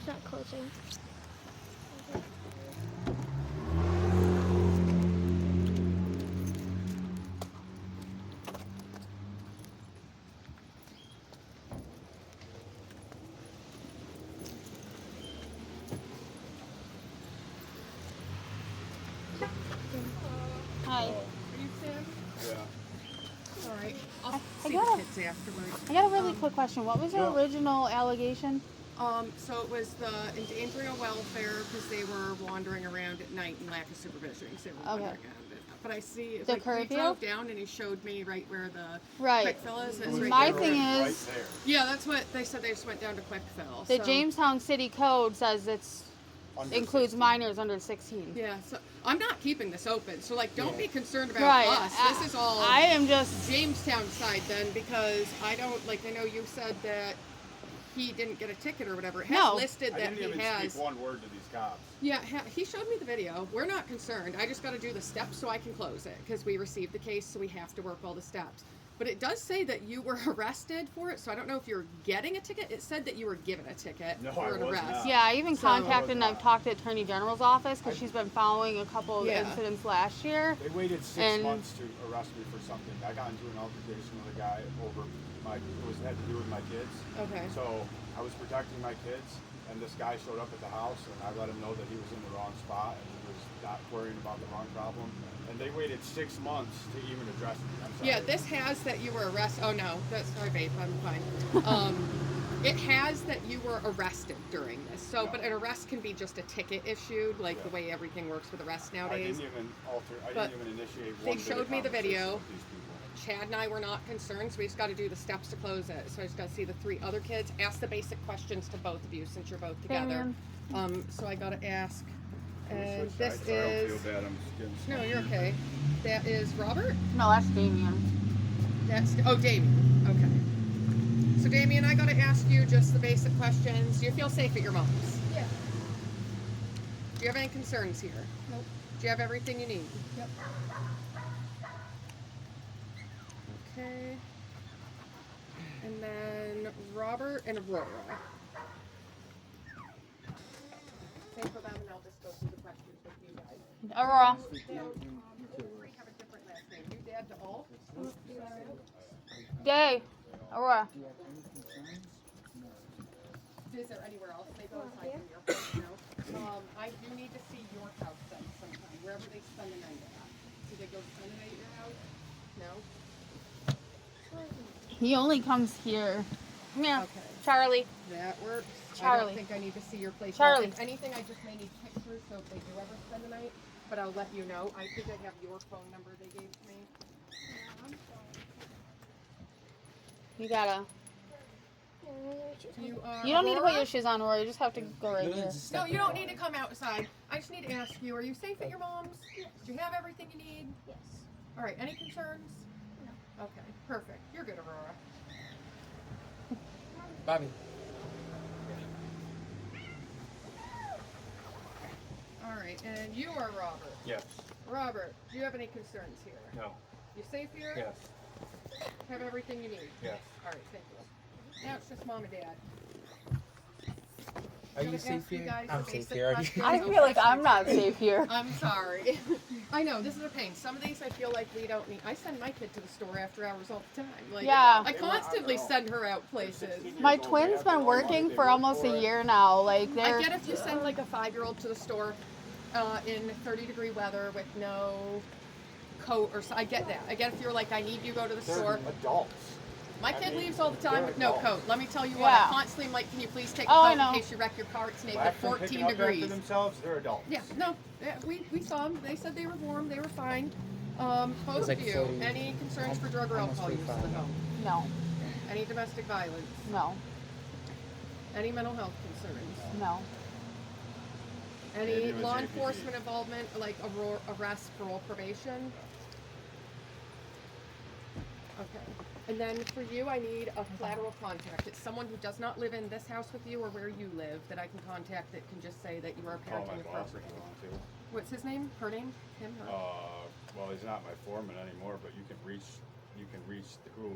It's not closing. Hi. Are you Sam? Yeah. All right. I I'll see got the a- kids afterwards. I got a really quick question. What was your Yeah. original allegation? So it was the endangering of welfare because they were wandering around at night and lack of supervision. 'Cause they were wandering around. But I see, The we curfew? drove down and he showed me right where the Right. Quickfill is. It It's was right My there. thing right is- there. Yeah, that's what they said. They just went down to Quickfill. The so, Jamestown City Code says it's Under includes 16. minors under 16. Yeah, so I'm not keeping this open. So like, don't be concerned about Right. us. This is all I am just. Jamestown side then, because I don't like. I know you said that he didn't get a ticket or whatever. It has No. listed I that didn't he even has. speak one word to these cops. Yeah, he showed me the video. We're not concerned. I just got to do the steps so I can close it because we received the case, so we have to work all the steps. But it does say that you were arrested for it, so I don't know if you're getting a ticket. It said that you were given a ticket No, for I an was arrest. not. Yeah, I even So- contacted and I've talked to Attorney General's office because I- she's been following a couple of Yeah. incidents last year. They waited 6 And- months to arrest me for something. I got into an altercation with a guy over had to do with my kids. Okay. So I was protecting my kids, and this guy showed up at the house, and I let him know that he was in the wrong spot and he was not worrying about the wrong problem. And they waited 6 months to even address me. I'm sorry. Yeah, this has that you were arrested. Oh no, that's sorry, babe. I'm fine. It has that you were arrested during this. So, No. but an arrest can be just a ticket issued, like Yeah. the way everything works with arrests I nowadays. didn't even But initiate one they bit of showed me the conversation video. with these people. Chad and I were not concerned, so we just got to do the steps to close it. So I just got to see the 3 other kids, ask the basic questions to both of you since you're both together. So I got to ask. And Switch this sides, so I don't is feel bad. I'm getting no, you're okay. That is Robert. No, that's Damien. That's Damien. Okay. So Damien, I got to ask you just the basic questions. Do you feel safe at your mom's? Yeah. Do you have any concerns here? Nope. Do you have everything you need? Yep. Okay. And then Robert and Aurora. Same for them, and I'll just go through the questions with you guys. Aurora. They have a different last name. You dad to all? Day. Aurora. Is there anywhere else they go aside from your house? No. I do need to see your house then sometime, wherever they spend the night at. Do they go spend the night at your house? No? He only comes here. Come here. Okay. Charlie. That works. I Charlie. don't think I need to see your place. Charlie. If anything, I just may need pictures, so if they do ever spend the night, but I'll let you know. I think I have your phone number they gave me. You gotta. You You don't need to put Aurora? your shoes on, Aurora. You just have to go right here. No, you don't need to come outside. I just need to ask you, are you safe at your mom's? Do you have everything you need? Yes. All right, any concerns? No. Okay, perfect. You're good, Aurora. Bobby. All right, and you are Robert. Yes. Robert, do you have any concerns here? No. You safe here? Yes. Have everything you need? Yes. All right, thank you. Now it's just mom and dad. Are Gotta you safe ask you here? guys I'm the safe basic here. Are you? questions. I feel like I'm not safe here. I'm sorry. I know, this is a pain. Some of these I feel like we don't need. I send my kid to the store after hours all the time. Like, Yeah. I constantly send her out places. My twin's been working for almost a year now. Like they're. I get if you send like a 5-year-old to the store in 30-degree weather with no coat or so. I get that. I get if you're like, I need you to go to the store. Adults. My kid leaves all the time with no coat. Let me tell you what, Yeah. I constantly am like, can you please take a Oh, I coat know. in case you wreck your car? It's naked, Black from 14 picking up degrees. after themselves, they're adults. Yeah, no, we saw them. They said they were warm. They were fine. Both like of you, 40, any concerns for drug or almost alcohol use in the 45. home? No. Any domestic violence? No. Any mental health concerns? No. Any Maybe it was law APD. enforcement involvement, like arrest, parole, probation? Okay. And then for you, I need a collateral contact. It's someone who does not live in this house with you or where you live that I can contact that can just say that you are a Call parent my in the boss if property. you want to. What's his name? Her name? Him? Her? Well, he's not my foreman anymore, but you can reach who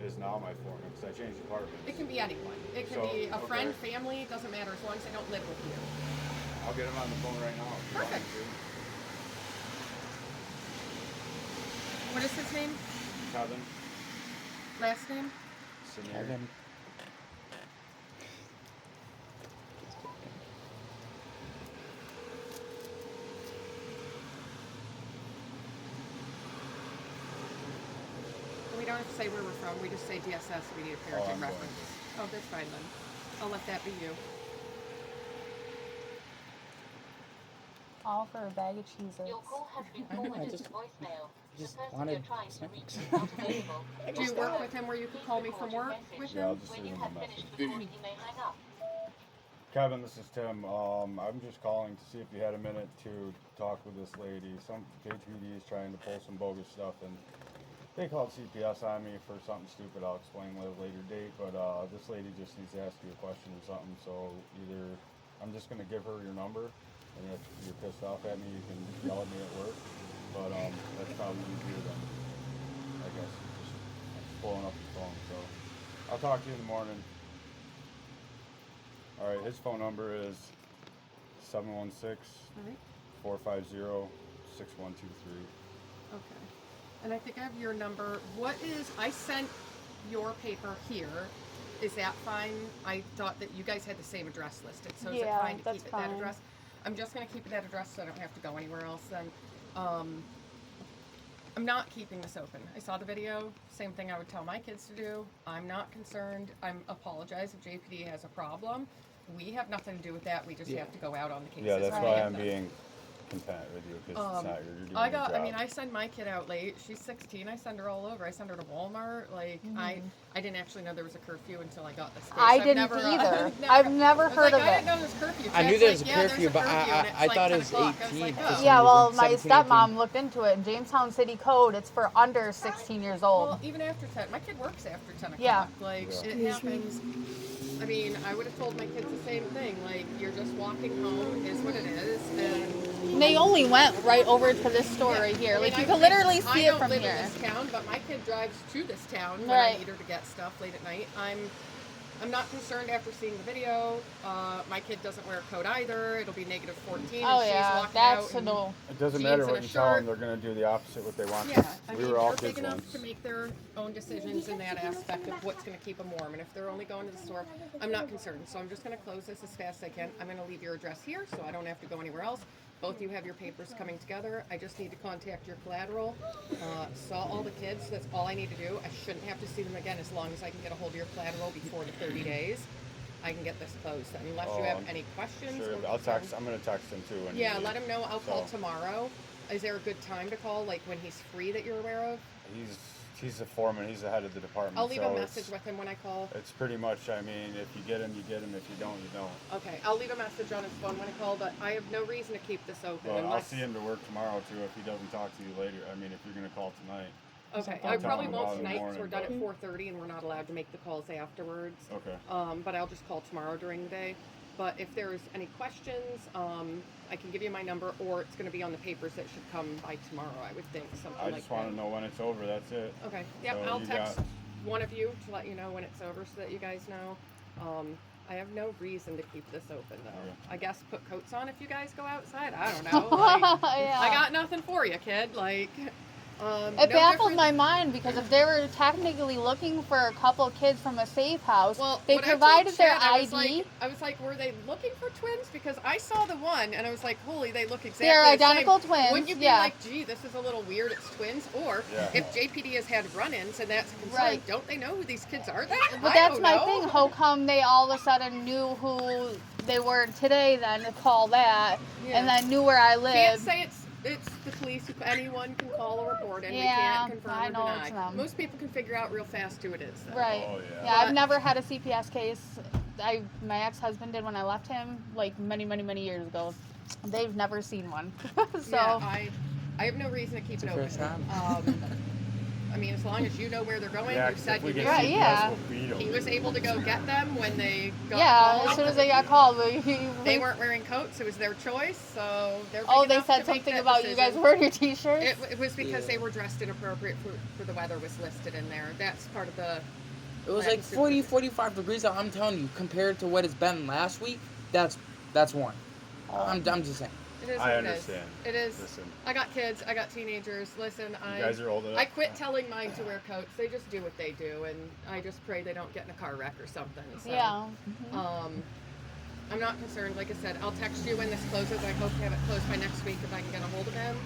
is now my foreman because I changed departments. It can be anyone. It can So, be a okay. friend, family, it doesn't matter as long as they don't live with you. I'll get him on the phone right now. If you want Perfect. me What is his name? to. Kevin. Last name? Senior. We don't have to say where we're from. We just say DSS. We need a Oh, parenting I'm reference. Oh, that's fine then. I'll let that be you. All for a bag of cheeses. Your call has been forwarded to voicemail. The just person wanted you're trying to reach snacks. is not available. Do you work with him where you could call me from work with Yeah, I'll him? just When leave you him have a finished message. recording, you may hang up. Kevin, this is Tim. I'm just calling to see if you had a minute to talk with this lady. Some JPD is trying to pull some bogus stuff, and they called CPS on me for something stupid. I'll explain at a later date, but this lady just needs to ask you a question or something. So either I'm just going to give her your number, and if you're pissed off at me, you can yell at me at work. But that's probably easier than, I guess, just pulling up the phone. So I'll talk to you in the morning. All right, his phone number is 716-450-6123. Okay. And I think I have your number. What is, I sent your paper here. Is that fine? I thought that you guys had the same address listed. So is it Yeah, fine to that's keep it that fine. address? I'm just going to keep it that address so I don't have to go anywhere else then. I'm not keeping this open. I saw the video. Same thing I would tell my kids to do. I'm not concerned. I'm apologize if JPD has a problem. We have nothing to do with that. We just have to go out on the cases. Yeah, that's and why get I'm them. being content with you because it's not you're doing I your got. job. I mean, I send my kid out late. She's 16. I send her all over. I send her to Walmart. Like I didn't actually know there was a curfew until I got this case. I I've didn't never, either. I've never I was heard like, of I it. didn't know there was curfew. I knew Chad's there was like, a yeah, there's curfew, but curfew, and I it's like thought 10 it was o'clock. I was 18 like, for oh. some Yeah, well, reason, my 17, 18. stepmom looked into it. Jamestown City Code, it's for under 16 years old. Well, even after 10, my kid works after 10 o'clock. Yeah. Like, Yeah. it happens. I mean, I would have told my kids the same thing. Like, you're just walking home, is what it is, and They only went right over to this store yeah. right here. I mean, Like, you I can think- literally see I it from don't live here. in this town, but my kid drives to this town when Right. I need her to get stuff late at night. I'm not concerned after seeing the video. My kid doesn't wear a coat either. It'll be negative 14, Oh, and she's yeah, walking that's out. a no. It doesn't jeans matter and what a you tell them; shirt. they're going to do the opposite what they want. Yeah, I we mean, were all they're big kids enough once. to make their own decisions in that aspect of what's going to keep them warm. And if they're only going to the store, I'm not concerned. So I'm just going to close this as fast as I can. I'm going to leave your address here so I don't have to go anywhere else. Both you have your papers coming together. I just need to contact your collateral. Saw all the kids. That's all I need to do. I shouldn't have to see them again as long as I can get a hold of your collateral before the 30 days. I can get this closed then, unless you have any questions. Sure, or I'll text. concerns. I'm going to text him too. When you Yeah, leave. let him know. I'll call So- tomorrow. Is there a good time to call, like when he's free that you're aware of? He's the foreman. He's the head of the department. I'll leave so a it's- message with him when I call. It's pretty much. I mean, if you get him, you get him. If you don't, you don't. Okay, I'll leave a message on his phone when I call, but I have no reason to keep this open Well, I'll unless. see him to work tomorrow too. If he doesn't talk to you later, I mean, if you're going to call tonight. Okay, I'll I tell probably him won't about it in the tonight because we're done morning, at 4:30 and we're not allowed to make the calls afterwards. Okay. But I'll just call tomorrow during the day. But if there's any questions, I can give you my number, or it's going to be on the papers that should come by tomorrow. I would think something I like just that. want to know when it's over. That's it. Okay. Yeah, So I'll you text got- one of you to let you know when it's over so that you guys know. I have no reason to keep this open though. Okay. I guess put coats on if you guys go outside. I don't know. Like, Yeah. I got nothing for you, kid. Like, It no baffled different- my mind because if they were technically looking for a couple kids from a safe house, Well, they when I told provided their Chad, I was ID. like, were they looking for twins? Because I saw the one and I was like, holy, they look exactly They're the identical same. twins, Wouldn't you be yeah. like, gee, this is a little weird, it's twins? Or Yeah. if JPD has had run-ins and that's a concern, Right. don't they know who these kids are then? But I that's don't my know. thing. How come they all of a sudden knew who they were today then to call that, Yeah. and then knew where I Can't lived? say it's the police. Anyone can call a report and we Yeah, can't confirm I or know deny. it's them. Most people can figure out real fast who it is. Though. Right. Oh, yeah. I've But- never had a CPS case. My ex-husband did when I left him, like many years ago. They've never seen one. So Yeah, I have no reason to keep it the open. first time. I mean, as long as you know where they're going, Yeah, you 'cause said if we you get knew. Right, CPS, yeah. we'll beat 'em. He was able to go get them when they got Yeah, called. as soon as they got called, They weren't wearing coats. It was their choice, so they're big Oh, they enough said to make something that about you guys decision. wearing your t-shirts? It was because Yeah. they were dressed inappropriate for the weather was listed in there. That's part of the. It was like 40, 45 degrees out. I'm telling you, compared to what it's been last week, that's one. I'm just saying. It is I what understand. It is. Listen, I got kids. I got teenagers. Listen, you guys are old enough. I quit telling mine to wear coats. They just do what they do, and I just pray they don't get in a car wreck or something. So, Yeah. I'm not concerned. Like I said, I'll text you when this closes. I hope to have it closed by next week if I can get a hold of him.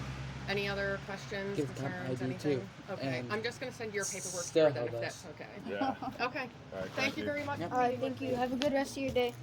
Any other questions, Give them concerns, ID anything? too. Okay. And I'm just going to send your paperwork still through then if hold that's us. okay. Yeah. Okay. All right, Thank you very much. Yep. for All right, meeting with thank you. me. Have a good rest of your day.